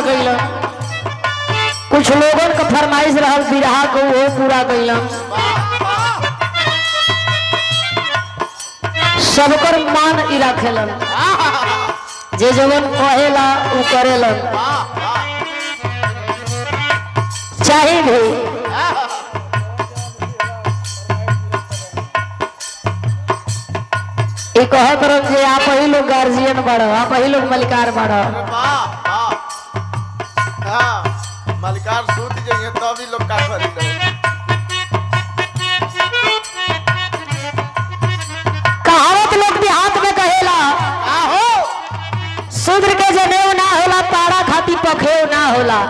कैल, कुछ लोगन का फरमाइश रहल बिरहा को वो पूरा कैल, सबकर मान ई रखेलन, जे जवन कहेला उ करेलन, चाहे भी कहत रह जे आप ही लोग गार्जियन बढ़ो, आप ही लोग मलिकार बढ़ो। मलिकार सूत जाइए तो भी लोग का करी कहावत लोग भी हाथ में कहेला, शूद्र के जनेऊ ना होला, पारा खाती पखेव ना होला।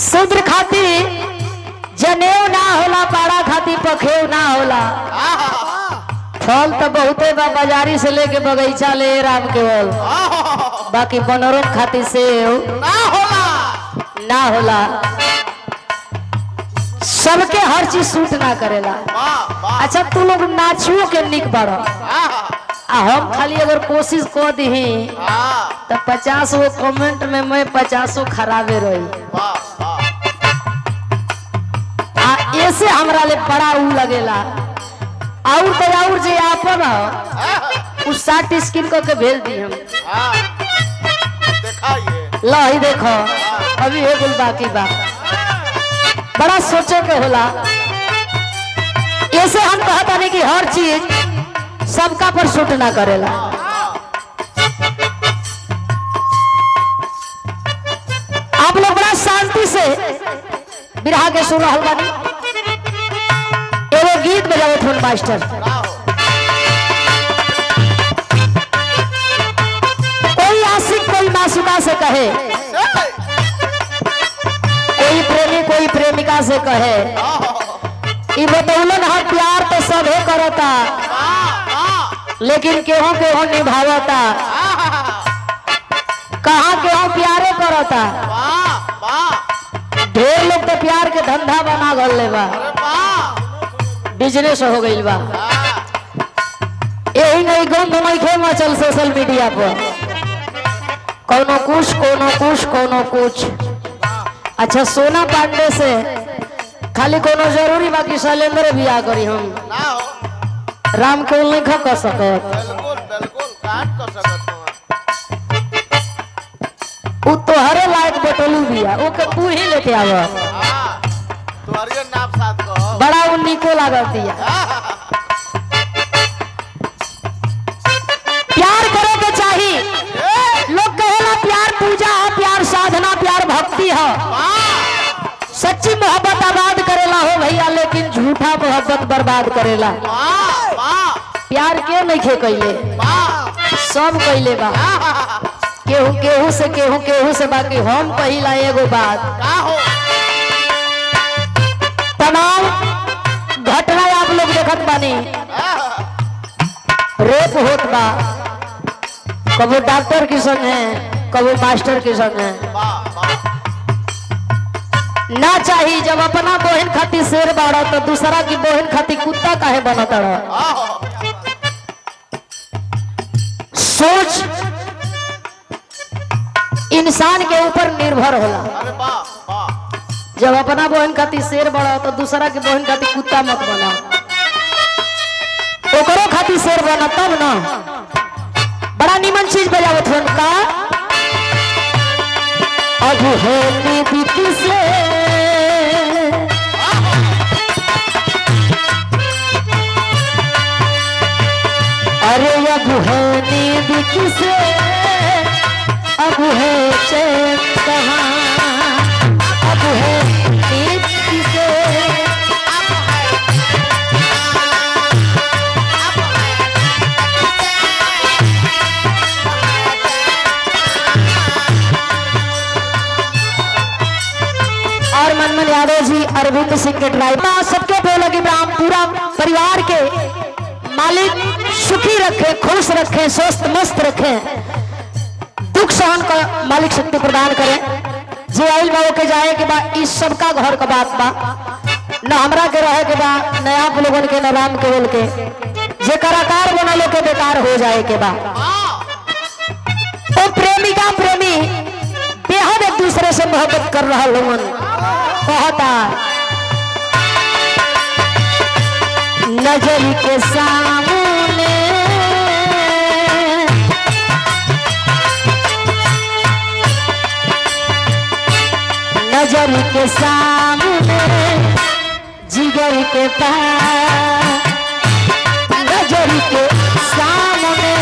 शूद्र खाती जनेऊ ना होला, पारा खाती पखेव ना होला। फल तो बहुते बा, बाजारी से लेके बगीचा ले राम केवल, बाकी बनोरम खाती सेव ना होला। सबके हर चीज सूट ना करेला। अच्छा तू लोग नाचियो के निक बढ़ो, हम खाली अगर कोशिश कर दी तो 50 गो कमेंट में मैं 50 खराबे रही। ऐसे हमरा ले बड़ा ऊ लगेला, और तो और जे आपन उस 60 स्क्रीन को के भेज दी हम। ला ही देखो अभी है कुल बाकी बा, बड़ा सोचे के होला। ऐसे हम कहता नहीं कि हर चीज सबका पर सूट ना करेला। आप लोग बड़ा शांति से बिरहा के सुन रहल बानी। एगो गीत बजाओ फोन मास्टर। कोई आशिक कोई मासूका से कहे, कोई प्रेमी कोई प्रेमिका से कहे, ई बतौलन हर प्यार तो सबे करता, लेकिन केहू केहू निभावता, कहाँ केहू प्यारे करता। ढेर लोग तो प्यार के धंधा बना गल बा, बिजनेस हो गई बा। यही नहीं गंध मैखे मचल सोशल मीडिया पर, कोनो कुछ कोनो कुछ कोनो कुछ। अच्छा सोना पांडे से खाली कोनो जरूरी बाकी शैलेंद्र भी आ करी हम राम को नहीं खा कर सकत। उ तोहरे लायक बटोलू बिया, ओके तू ही लेके आवा। बड़ा उन्नी को लागत दिया। प्यार करे के चाहिए, लोग कहेला प्यार पूजा है, प्यार साधना, प्यार भक्ति है। सच्ची मोहब्बत आबाद करेला हो भैया, लेकिन झूठा मोहब्बत बर्बाद करेला। प्यार के नहीं खे कैले, सब कैले बा, केहू केहू से केहू केहू से। बाकी हम पहिला एगो बात, तमाम घटना आप लोग देखत बानी, रेप होत बा, कबो डॉक्टर के संग है, कबो मास्टर के संग है। ना चाहिए जब अपना बहन खाती शेर बाड़ा तो दूसरा की बहन खाती कुत्ता काहे बनत रहा। सोच इंसान के ऊपर निर्भर होला। जब अपना बहन खाती शेर बड़ा तो दूसरा की बहन खाती कुत्ता मत बना, ओकरो खाती शेर बना तब ना। बड़ा निमन चीज बजावत हन का, अब है दीदी किसे, अरे अब है नींद किसे, अब है चैन कहाँ, अब है नींद किसे। और मनमन यादव जी, अरविंद सिंह के ड्राइवर, सबके बोले कि राम पूरा परिवार के मालिक सुखी रखे, खुश रखे, स्वस्थ मस्त रखे, दुख सहन का मालिक शक्ति प्रदान करे। जे आइल बा के जाए के बा, इस सबका घर का बात बा, न हमरा के रहे के बा, न आप लोगन के, न राम केवल के। जे कलाकार बनलो के बेकार हो जाए के बा। प्रेमिका प्रेमी बेहद एक दूसरे से मोहब्बत कर रहा लोगन कहता नजर के सामने नजर के सामने जिगर के पास नजर के सामने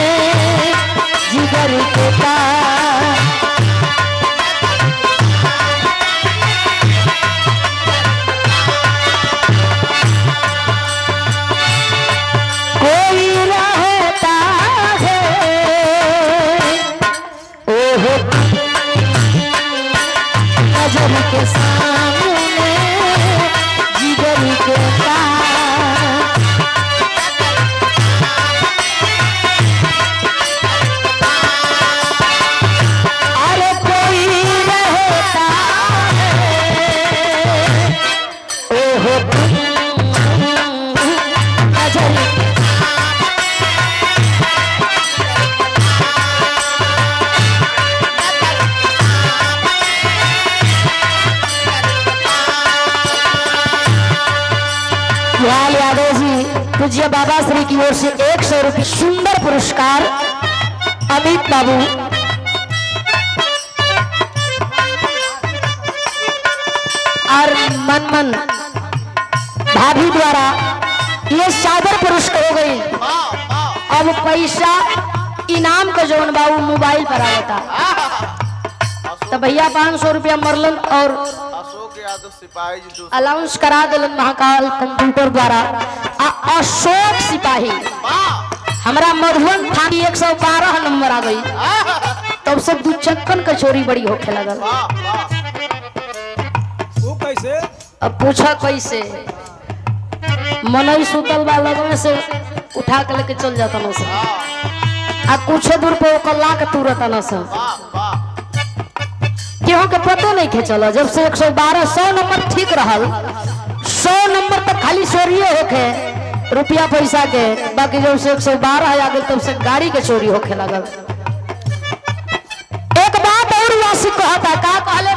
जिगर के पास कोई रहता है ओहो नजर के सामने जिगर के पास अरे कोई रहता है ओहो नजर लाल यादव जी पूज्य बाबा श्री की ओर से 100 रुपये सुंदर पुरस्कार अमित बाबू और मनमन भाभी द्वारा ये सादर पुरस्कार हो गई। अब पैसा इनाम का जौन बाबू मोबाइल पर आता तो भैया 500 रुपया मरलन और अशोक यादव सिपाही जी दूसरा अलाउंस करा दिलन महाकाल कंप्यूटर द्वारा अशोक सिपाही हमारा मधुबन थाना 112 नंबर आ गई तब से दू चक्कन कचोरी बड़ी होखे लगल। वो कैसे अब पूछा कैसे मनई सुतल बा लगन से उठा के लेके चल जाता न सब आ कुछ दूर पे ओकर ला के तुरत न सब केहू के पतो नहीं के चला जब से 112 100 नंबर ठीक रहल 100 नंबर तक खाली चोरिए होके रुपया पैसा के बाकी जब से 112 आ गए तब से गाड़ी के चोरी होके लगल। एक बात और वासी कहता का कहले